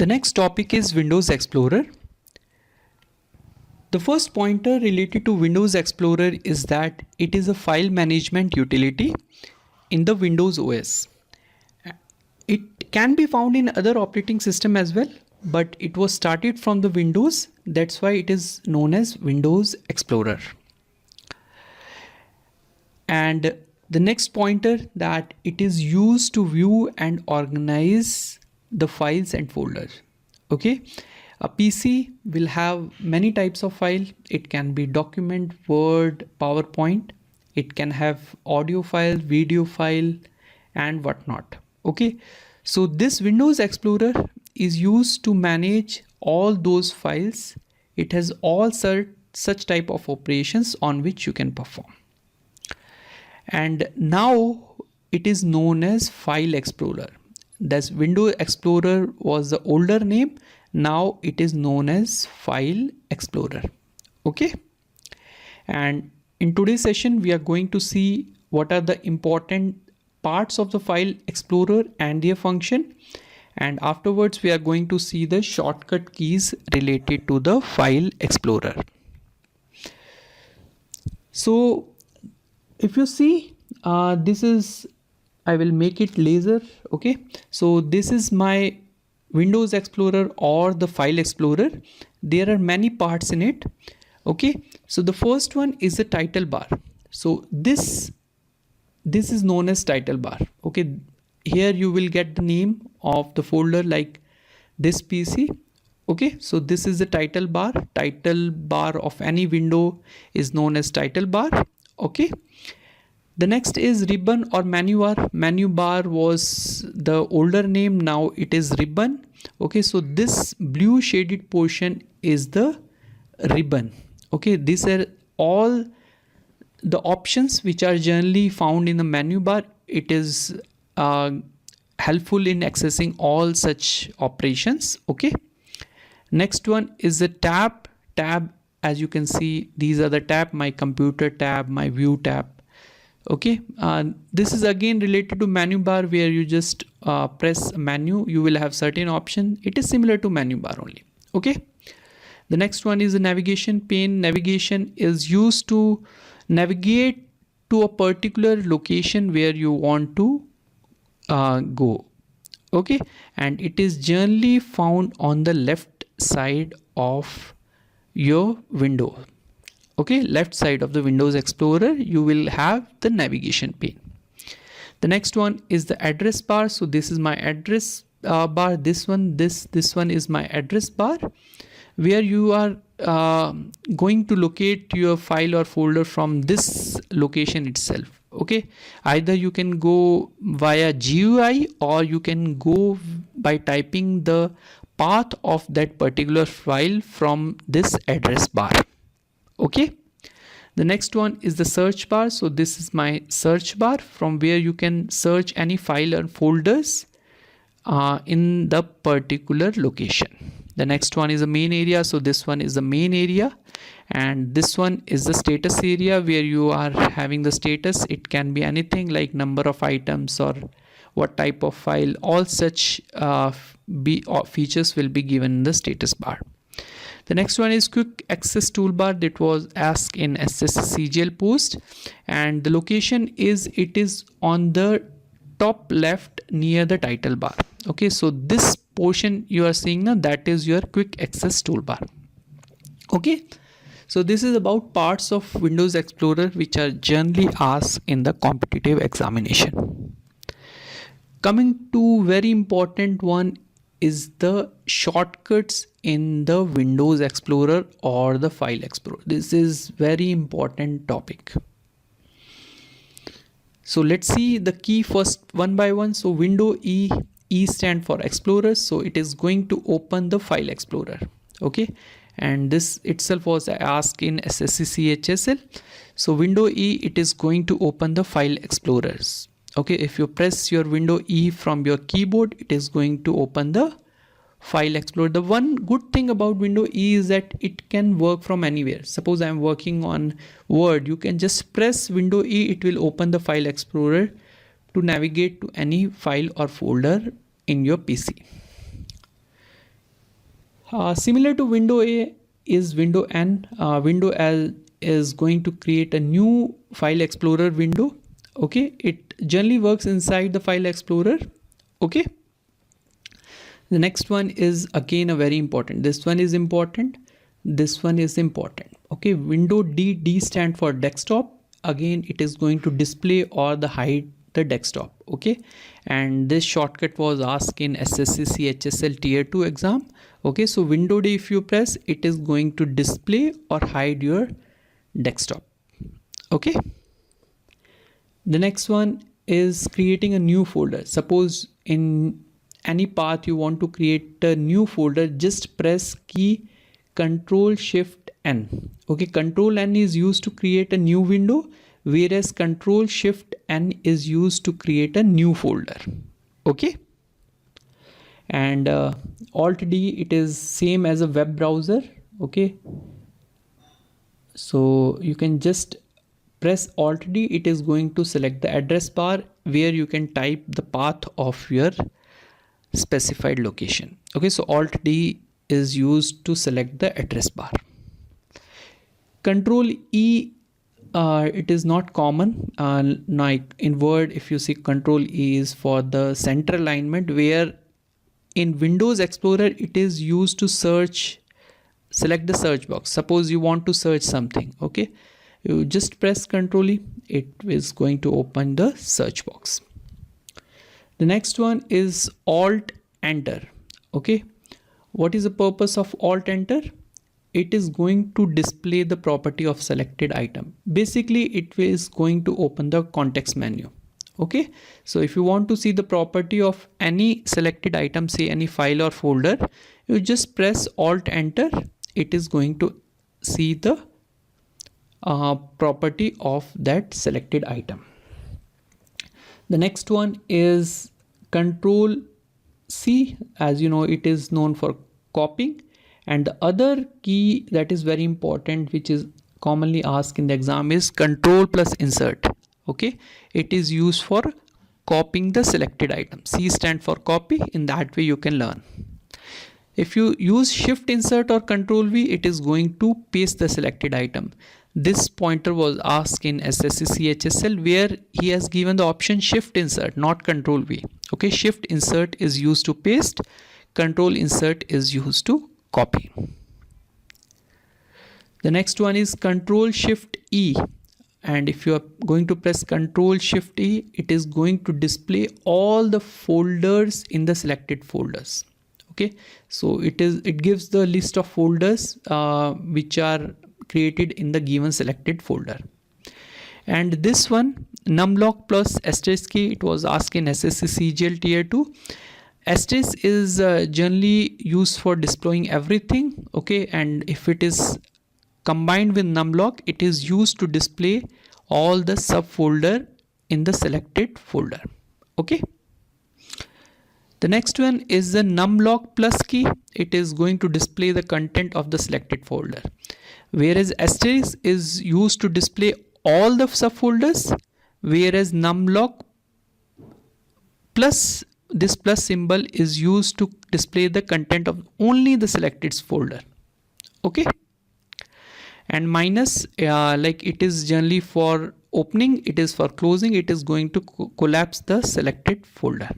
The next topic is Windows Explorer. The first pointer related to Windows Explorer is that it is a file management utility in the Windows OS. It can be found in other operating system as well, but it was started from the Windows. That's why it is known as Windows Explorer. And the next pointer, that it is used to view and organize the files and folders. Okay, a PC will have many types of file. It can be document, Word, PowerPoint. It can have audio file, video file, and whatnot. Okay, so this Windows Explorer is used to manage all those files. It has all such type of operations on which you can perform. And now it is known as File Explorer. That's Windows Explorer was the older name. Now it is known as File Explorer. Okay. And in today's session, we are going to see what are the important parts of the File Explorer and their function. And afterwards, we are going to see the shortcut keys related to the File Explorer. So if you see, this is, I will make it laser. Okay, so this is my Windows Explorer or the File Explorer. There are many parts in it. Okay, so the first one is the title bar. So this is known as title bar. Okay, here you will get the name of the folder like this PC. Okay, so this is the title bar. Title bar of any window is known as title bar. Okay, the next is ribbon or menu bar. Menu bar was the older name, now it is ribbon. Okay, so this blue shaded portion is the ribbon. Okay, these are all the options which are generally found in the menu bar. It is helpful in accessing all such operations. Okay, next one is the tab. As you can see, these are the tab, my computer tab, my view tab. Okay, this is again related to menu bar, where you just press menu, you will have certain option. It is similar to menu bar only. Okay, the next one is the navigation pane. Navigation is used to navigate to a particular location where you want to go. Okay, and it is generally found on the left side of your window. Okay, left side of the Windows Explorer, you will have the navigation pane. The next one is the address bar. So this is my address bar. This one is my address bar, where you are going to locate your file or folder from this location itself. Okay, either you can go via GUI or you can go by typing the path of that particular file from this address bar. Okay, the next one is the search bar. So this is my search bar, from where you can search any file or folders in the particular location. The next one is the main area. So this one is the main area, and this one is the status area, where you are having the status. It can be anything like number of items or what type of file. All such features will be given in the status bar. The next one is quick access toolbar, that was asked in SSCGL post, and the location is, it is on the top left near the title bar. Okay, so this portion you are seeing now, that is your quick access toolbar. Okay, so this is about parts of Windows Explorer which are generally asked in the competitive examination. Coming to very important one is the shortcuts in the Windows Explorer or the File Explorer. This is very important topic. So let's see the key first one by one. So window E stand for Explorer. So it is going to open the File Explorer. Okay, and this itself was asked in SSC CHSL. So window E, it is going to open the File Explorers. Okay, if you press your window E from your keyboard, it is going to open the File Explorer. The one good thing about window E is that it can work from anywhere. Suppose I am working on Word, you can just press window E, it will open the File Explorer to navigate to any file or folder in your PC. Similar to window A is window N. Window L is going to create a new file explorer window. Okay, it generally works inside the file explorer. Okay, the next one is again a very important. This one is important. This one is important. Okay, window D, D stand for desktop. Again, it is going to display or the hide the desktop. Okay, and this shortcut was asked in SSC CHSL tier 2 exam. Okay, so window D, if you press, it is going to display or hide your desktop. Okay, the next one is creating a new folder. Suppose in any path you want to create a new folder, just press key Control Shift N. Okay, Control N is used to create a new window, whereas Control Shift N is used to create a new folder. Okay, and Alt D, it is same as a web browser. Okay, so you can just press Alt D, it is going to select the address bar where you can type the path of your specified location. Okay, so Alt D is used to select the address bar. Control E, it is not common. Like in Word, if you see, Control E is for the center alignment, where in Windows Explorer it is used to search. Select the search box. Suppose you want to search something. Okay, you just press Control E, it is going to open the search box. The next one is Alt Enter. Okay, what is the purpose of Alt Enter? It is going to display the property of selected item. Basically, it is going to open the context menu. Okay, so if you want to see the property of any selected item, say any file or folder, you just press Alt Enter. It is going to see the property of that selected item. The next one is Control C. As you know, it is known for copying. And the other key that is very important, which is commonly asked in the exam, is Control plus Insert. Okay, it is used for copying the selected item. C stand for copy. In that way you can learn. If you use Shift Insert or Control V, it is going to paste the selected item. This pointer was asked in SSC CHSL, where he has given the option Shift Insert, not Control V. Okay, Shift Insert is used to paste, Control Insert is used to copy. The next one is Control Shift E, and if you are going to press Control Shift E, it is going to display all the folders in the selected folders. Okay, so it gives the list of folders which are created in the given selected folder. And this one, numlock plus asterisk key, it was asked in SSC CGL tier 2. Asterisk is generally used for displaying everything. Okay, and if it is combined with numlock, it is used to display all the subfolder in the selected folder. Okay, the next one is the numlock plus key. It is going to display the content of the selected folder, whereas asterisk is used to display all the subfolders, whereas numlock plus this plus symbol is used to display the content of only the selected folder. Okay, and minus, like it is generally for opening, it is for closing, it is going to collapse the selected folder.